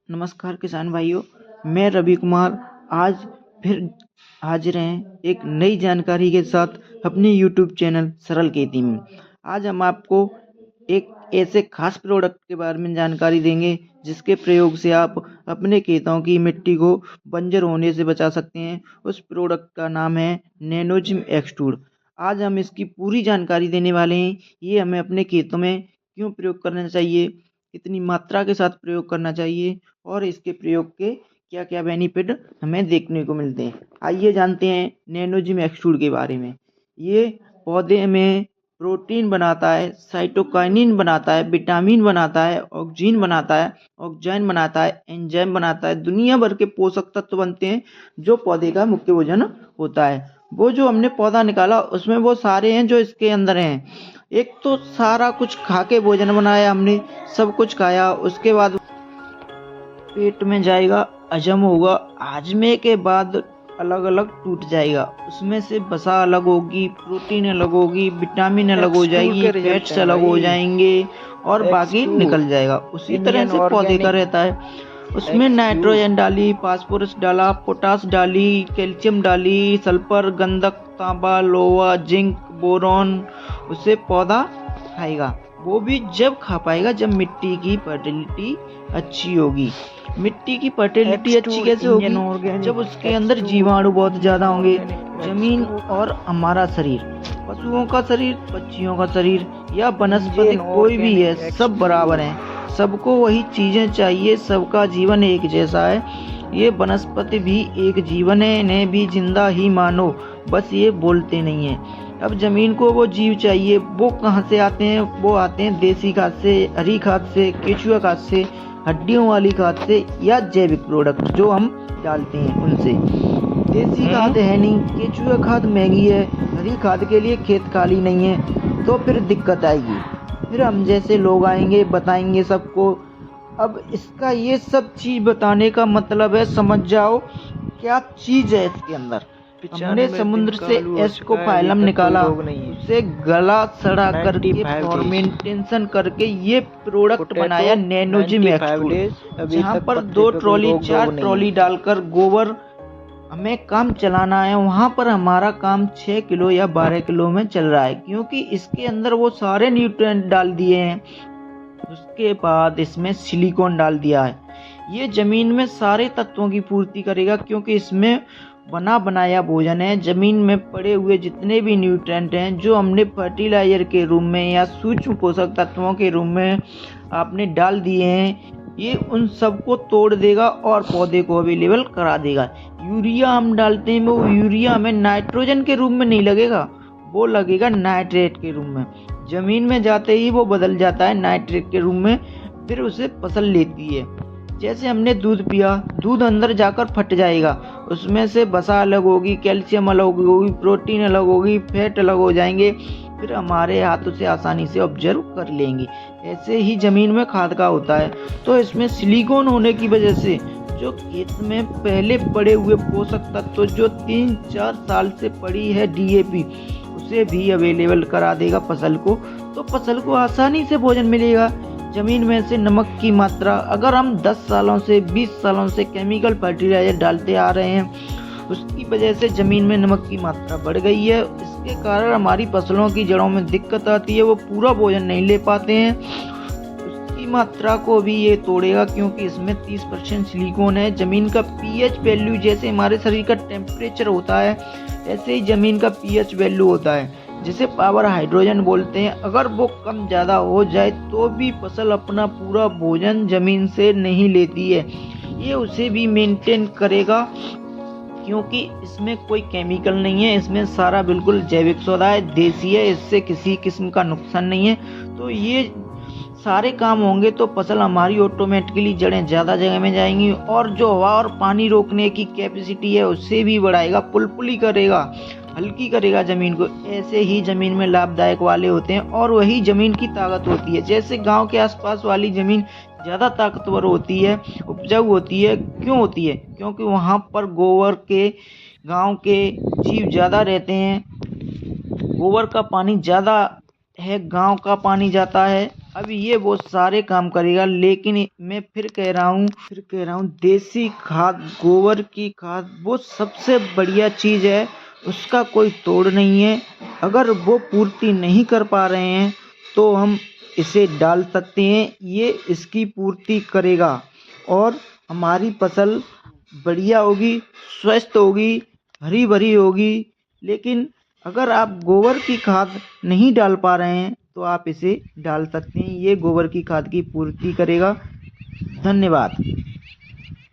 नमस्कार किसान भाइयों, मैं रवि कुमार आज फिर हाजिर हैं एक नई जानकारी के साथ अपने YouTube चैनल सरल खेती में। आज हम आपको एक ऐसे खास प्रोडक्ट के बारे में जानकारी देंगे जिसके प्रयोग से आप अपने खेतों की मिट्टी को बंजर होने से बचा सकते हैं। उस प्रोडक्ट का नाम है नैनोजिम एक्सट्रूड। आज हम इसकी पूरी जानकारी देने वाले हैं। ये हमें अपने खेतों में क्यों प्रयोग करना चाहिए, कितनी मात्रा के साथ प्रयोग करना चाहिए और इसके प्रयोग के क्या क्या बेनिफिट हमें देखने को मिलते हैं। आइए जानते हैं नैनोजिम एक्सट्रूड के बारे में। ये पौधे में प्रोटीन बनाता है, साइटोकाइनिन बनाता है, विटामिन बनाता है, ऑक्सीजन बनाता है, एंजाइम बनाता है। दुनिया भर के पोषक तत्व बनते हैं जो पौधे का मुख्य भोजन होता है। वो जो हमने पौधा निकाला उसमें वो सारे हैं जो इसके अंदर हैं। एक तो सारा कुछ खा के भोजन बनाया हमने, सब कुछ खाया, उसके बाद पेट में जाएगा, हजम होगा, हाजमे के बाद अलग अलग टूट जाएगा। उसमें से वसा अलग होगी, प्रोटीन अलग होगी, विटामिन अलग हो जाएगी, फैट्स अलग हो जाएंगे और बाकी निकल जाएगा। उसी तरह से पौधे का रहता है। उसमें नाइट्रोजन डाली, फास्फोरस डाला, पोटास डाली, कैल्शियम डाली, सल्फर, गंधक, तांबा, लोहा, जिंक, बोरॉन, उसे पौधा खाएगा। वो भी जब खा पाएगा जब मिट्टी की फर्टिलिटी अच्छी होगी। मिट्टी की फर्टिलिटी अच्छी कैसे होगी? जब उसके अंदर जीवाणु बहुत ज्यादा होंगे। जमीन और हमारा शरीर, पशुओं का शरीर, पक्षियों का शरीर या वनस्पति कोई भी है, सब बराबर हैं। सबको वही चीजें चाहिए, सबका जीवन एक जैसा है। ये वनस्पति भी एक जीवन है, इन्हें भी जिंदा ही मानो, बस ये बोलते नहीं है। अब जमीन को वो जीव चाहिए, वो कहाँ से आते हैं? वो आते हैं देसी खाद से, हरी खाद से, केचुआ खाद से, हड्डियों वाली खाद से या जैविक प्रोडक्ट जो हम डालते हैं उनसे। देसी खाद है नहीं, केचुआ खाद महंगी है, हरी खाद के लिए खेत खाली नहीं है, तो फिर दिक्कत आएगी। फिर हम जैसे लोग आएंगे, बताएंगे सबको। अब इसका ये सब चीज बताने का मतलब है, समझ जाओ क्या चीज है इसके अंदर। हमने समुद्र से एस्कोफाइलम निकाला, उसे गला सड़ा करके फॉर्मेंटेशन करके ये प्रोडक्ट बनाया नैनोजिम एक्सट्रूड। जहाँ पर 2 ट्रॉली 4 ट्रॉली डालकर गोबर हमें काम चलाना है, वहाँ पर हमारा काम 6 किलो या 12 किलो में चल रहा है, क्योंकि इसके अंदर वो सारे न्यूट्रिएंट डाल दिए हैं। उसके बाद इसमें सिलिकॉन डाल दिया है। ये जमीन में सारे तत्वों की पूर्ति करेगा, क्योंकि इसमें बना बनाया भोजन है। जमीन में पड़े हुए जितने भी न्यूट्रिएंट हैं जो हमने फर्टिलाइजर के रूप में या सूक्ष्म पोषक तत्वों के रूप में आपने डाल दिए हैं, ये उन सबको तोड़ देगा और पौधे को अवेलेबल करा देगा। यूरिया हम डालते हैं, वो यूरिया हमें नाइट्रोजन के रूप में नहीं लगेगा, वो लगेगा नाइट्रेट के रूप में। जमीन में जाते ही वो बदल जाता है नाइट्रेट के रूप में, फिर उसे फसल लेती है। जैसे हमने दूध पिया, दूध अंदर जाकर फट जाएगा, उसमें से वसा अलग होगी, कैल्शियम अलग होगी, प्रोटीन अलग होगी, फैट अलग हो जाएंगे, फिर हमारे हाथों से आसानी से ऑब्जर्व कर लेंगे। ऐसे ही जमीन में खाद का होता है। तो इसमें सिलिकॉन होने की वजह से जो खेत में पहले पड़े हुए पोषक तत्व जो 3-4 साल से पड़ी है DAP, उसे भी अवेलेबल करा देगा फसल को, तो फसल को आसानी से भोजन मिलेगा। जमीन में से नमक की मात्रा, अगर हम 10 सालों से 20 सालों से केमिकल फर्टिलाइजर डालते आ रहे हैं, उसकी वजह से जमीन में नमक की मात्रा बढ़ गई है। इसके कारण हमारी फसलों की जड़ों में दिक्कत आती है, वो पूरा भोजन नहीं ले पाते हैं। उसकी मात्रा को भी ये तोड़ेगा, क्योंकि इसमें 30% सिलिकॉन है। जमीन का pH वैल्यू, जैसे हमारे शरीर का टेम्परेचर होता है, ऐसे ही जमीन का pH वैल्यू होता है, जिसे पावर हाइड्रोजन बोलते हैं। अगर वो कम ज़्यादा हो जाए तो भी फसल अपना पूरा भोजन जमीन से नहीं लेती है। ये उसे भी मेंटेन करेगा, क्योंकि इसमें कोई केमिकल नहीं है, इसमें सारा बिल्कुल जैविक सौदा है, देसी है, इससे किसी किस्म का नुकसान नहीं है। तो ये सारे काम होंगे तो फसल हमारी ऑटोमेटिकली जड़ें ज़्यादा जगह में जाएंगी, और जो हवा और पानी रोकने की कैपेसिटी है उससे भी बढ़ाएगा, पुलपुली करेगा, हल्की करेगा जमीन को। ऐसे ही जमीन में लाभदायक वाले होते हैं, और वही जमीन की ताकत होती है। जैसे गांव के आसपास वाली जमीन ज़्यादा ताकतवर होती है, उपजाऊ होती है। क्यों होती है? क्योंकि वहाँ पर गोबर के, गांव के जीव ज़्यादा रहते हैं, गोबर का पानी ज़्यादा है, गांव का पानी जाता है अब ये वो सारे काम करेगा, लेकिन मैं फिर कह रहा हूँ देसी खाद, गोबर की खाद वो सबसे बढ़िया चीज़ है, उसका कोई तोड़ नहीं है। अगर वो पूर्ति नहीं कर पा रहे हैं तो हम इसे डाल सकते हैं, ये इसकी पूर्ति करेगा और हमारी फसल बढ़िया होगी, स्वस्थ होगी, हरी भरी होगी। लेकिन अगर आप गोबर की खाद नहीं डाल पा रहे हैं तो आप इसे डाल सकते हैं, ये गोबर की खाद की पूर्ति करेगा। धन्यवाद।